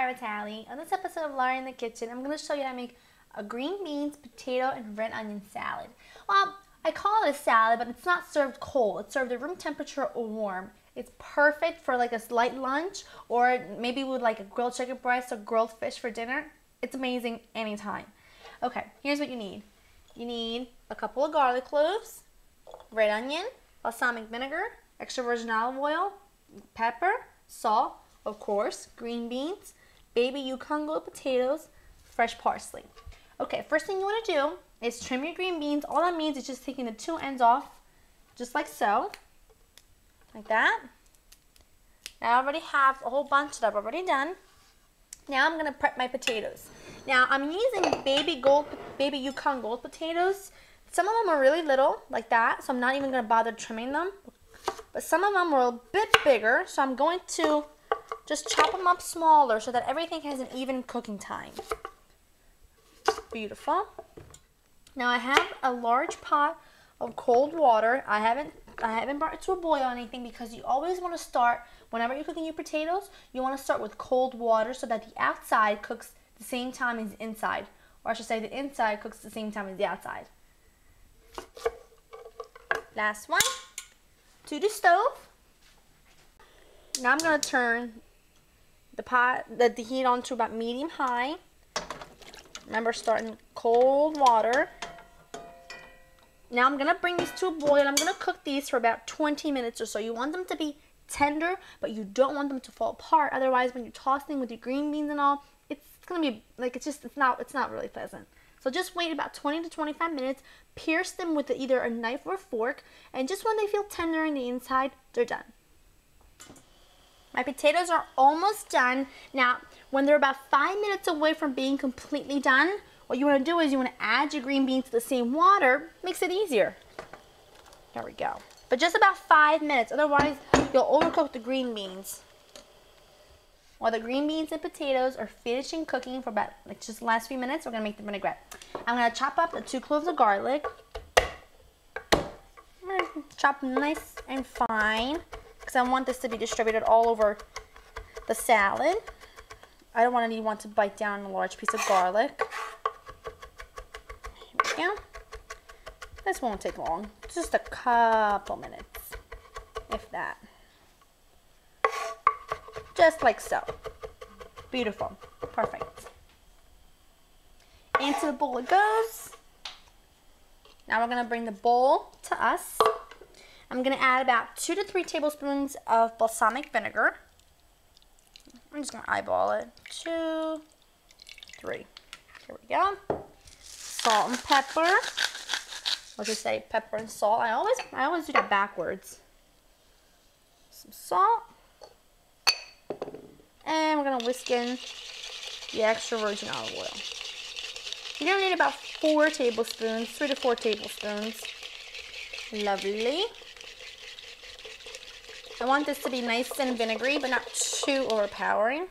by Vitale. On this episode of Laura in the Kitchen, I'm going to show you how to make a green beans, potato, and red onion salad. Well, I call it a salad, but it's not served cold. It's served at room temperature or warm. It's perfect for like a light lunch, or maybe with like a grilled chicken breast or grilled fish for dinner. It's amazing anytime. Okay, here's what you need. You need a couple of garlic cloves, red onion, balsamic vinegar, extra virgin olive oil, pepper, salt, of course, green beans, baby Yukon Gold potatoes, fresh parsley. Okay, first thing you want to do is trim your green beans. All that means is just taking the two ends off, just like so, like that. Now I already have a whole bunch that I've already done. Now I'm going to prep my potatoes. Now I'm using baby Yukon Gold potatoes. Some of them are really little, like that, so I'm not even going to bother trimming them. But some of them are a bit bigger, so I'm going to just chop them up smaller so that everything has an even cooking time. Beautiful. Now I have a large pot of cold water. I haven't brought it to a boil or anything, because you always want to start, whenever you're cooking your potatoes, you want to start with cold water so that the outside cooks the same time as the inside. Or I should say the inside cooks the same time as the outside. Last one. To the stove. Now I'm going to turn the heat on to about medium high. Remember, starting cold water. Now I'm going to bring these to a boil. I'm going to cook these for about 20 minutes or so. You want them to be tender, but you don't want them to fall apart. Otherwise, when you're tossing with your green beans and all, it's going to be like, it's not really pleasant. So just wait about 20 to 25 minutes, pierce them with either a knife or a fork, and just when they feel tender on the inside, they're done. My potatoes are almost done. Now, when they're about 5 minutes away from being completely done, what you want to do is you want to add your green beans to the same water. Makes it easier. There we go. But just about 5 minutes, otherwise you'll overcook the green beans. While the green beans and potatoes are finishing cooking for about just the last few minutes, we're going to make the vinaigrette. I'm going to chop up the 2 cloves of garlic. I'm going to chop them nice and fine, because I want this to be distributed all over the salad. I don't want anyone to bite down a large piece of garlic. Here we go. This won't take long. Just a couple minutes, if that. Just like so. Beautiful. Perfect. Into the bowl it goes. Now we're going to bring the bowl to us. I'm going to add about 2 to 3 tablespoons of balsamic vinegar. I'm just going to eyeball it. 2, 3. Here we go. Salt and pepper. I'll just say pepper and salt. I always do that backwards. Some salt. And we're going to whisk in the extra virgin olive oil. You're going to need about 4 tablespoons, 3 to 4 tablespoons. Lovely. I want this to be nice and vinegary, but not too overpowering.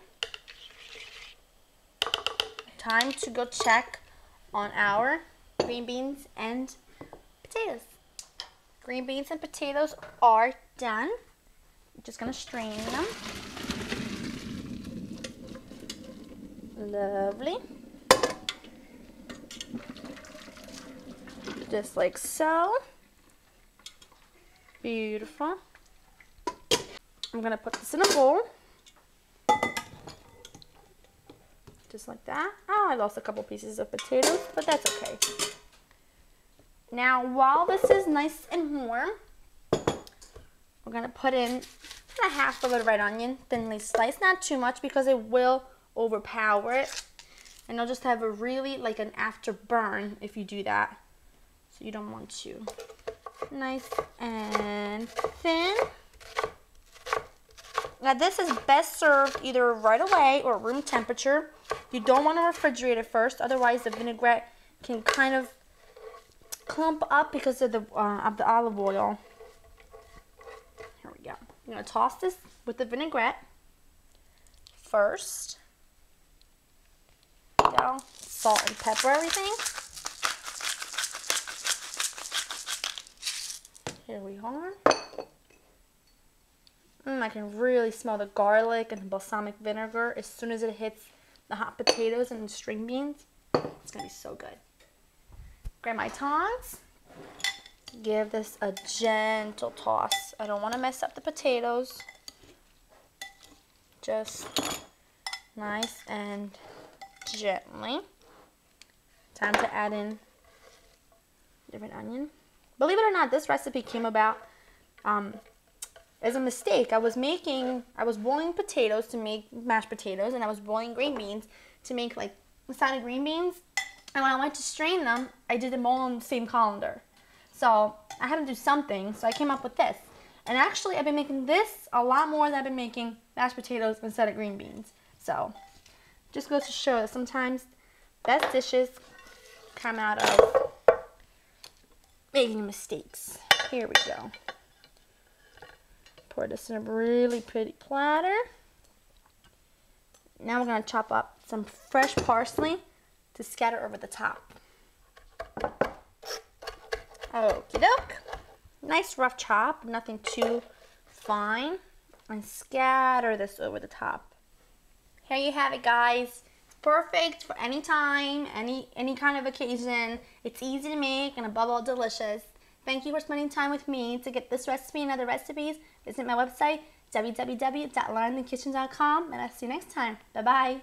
Time to go check on our green beans and potatoes. Green beans and potatoes are done. I'm just going to strain them. Lovely. Just like so. Beautiful. I'm going to put this in a bowl. Just like that. Oh, I lost a couple pieces of potatoes, but that's okay. Now, while this is nice and warm, we're going to put in a half of a red onion, thinly sliced. Not too much, because it will overpower it, and you'll just have a really like an afterburn if you do that. So you don't want to. Nice and thin. Now this is best served either right away or room temperature. You don't want to refrigerate it first, otherwise the vinaigrette can kind of clump up because of the olive oil. Here we go. I'm going to toss this with the vinaigrette first. Go. Salt and pepper everything. Here we are. I can really smell the garlic and the balsamic vinegar as soon as it hits the hot potatoes and the string beans. It's gonna be so good. Grab my tongs. Give this a gentle toss. I don't want to mess up the potatoes. Just nice and gently. Time to add in different onion. Believe it or not, this recipe came about as a mistake. I was boiling potatoes to make mashed potatoes, and I was boiling green beans to make like a side of green beans. And when I went to strain them, I did them all on the same colander. So I had to do something, so I came up with this. And actually, I've been making this a lot more than I've been making mashed potatoes instead of green beans. So just goes to show that sometimes best dishes come out of making mistakes. Here we go. Pour this in a really pretty platter. Now we're going to chop up some fresh parsley to scatter over the top. Okie doke. Nice rough chop, nothing too fine. And scatter this over the top. Here you have it, guys. It's perfect for any time, any kind of occasion. It's easy to make and above all delicious. Thank you for spending time with me. To get this recipe and other recipes, visit my website, www.laureninthekitchen.com, and I'll see you next time. Bye-bye.